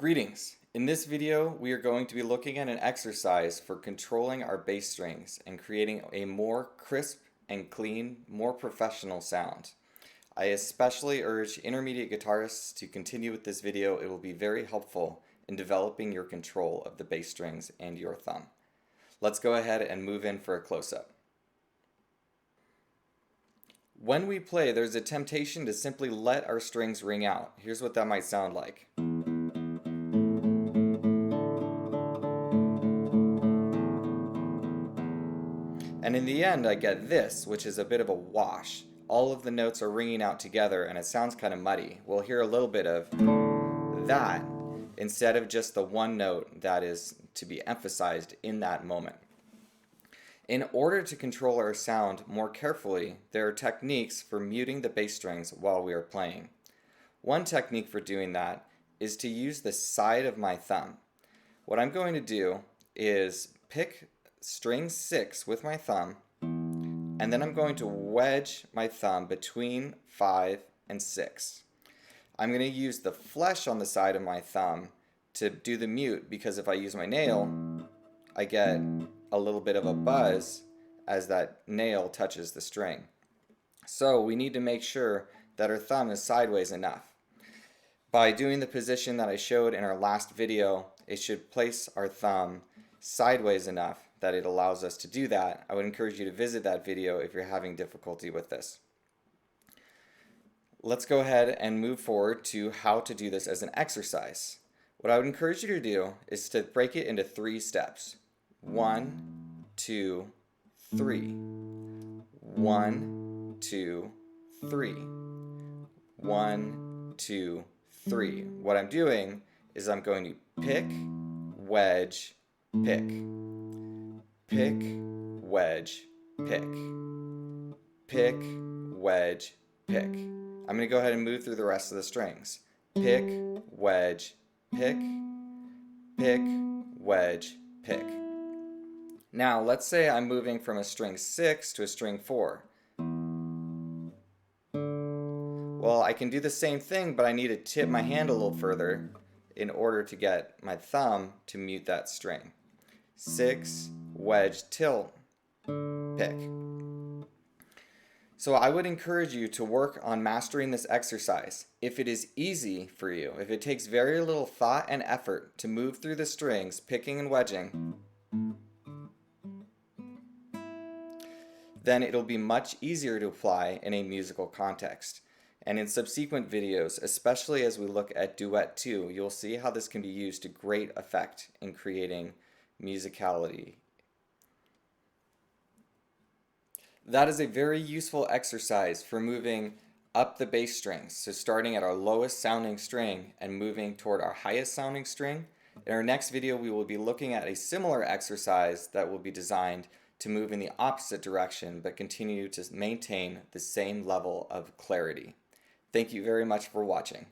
Greetings! In this video, we are going to be looking at an exercise for controlling our bass strings and creating a more crisp and clean, more professional sound. I especially urge intermediate guitarists to continue with this video. It will be very helpful in developing your control of the bass strings and your thumb. Let's go ahead and move in for a close-up. When we play, there's a temptation to simply let our strings ring out. Here's what that might sound like. And in the end, I get this, which is a bit of a wash. All of the notes are ringing out together and it sounds kind of muddy. We'll hear a little bit of that instead of just the one note that is to be emphasized in that moment. In order to control our sound more carefully, there are techniques for muting the bass strings while we are playing. One technique for doing that is to use the side of my thumb. What I'm going to do is pick string 6 with my thumb, and then I'm going to wedge my thumb between 5 and 6. I'm going to use the flesh on the side of my thumb to do the mute, because if I use my nail, I get a little bit of a buzz as that nail touches the string. So we need to make sure that our thumb is sideways enough. By doing the position that I showed in our last video, it should place our thumb sideways enough that it allows us to do that. I would encourage you to visit that video if you're having difficulty with this. Let's go ahead and move forward to how to do this as an exercise. What I would encourage you to do is to break it into 3 steps. 1, 2, 3. 1, 2, 3. 1, 2, 3. What I'm doing is I'm going to pick, wedge, pick. Pick, wedge, pick. Pick, wedge, pick. I'm going to go ahead and move through the rest of the strings. Pick, wedge, pick. Pick, wedge, pick. Now, let's say I'm moving from a string 6 to a string 4. Well, I can do the same thing, but I need to tip my hand a little further in order to get my thumb to mute that string. 6, wedge, tilt, pick. So I would encourage you to work on mastering this exercise. If it is easy for you, if it takes very little thought and effort to move through the strings, picking and wedging, then it'll be much easier to apply in a musical context. And in subsequent videos, especially as we look at Duet 2, you'll see how this can be used to great effect in creating musicality. That is a very useful exercise for moving up the bass strings. So starting at our lowest sounding string and moving toward our highest sounding string. In our next video, we will be looking at a similar exercise that will be designed to move in the opposite direction but continue to maintain the same level of clarity. Thank you very much for watching.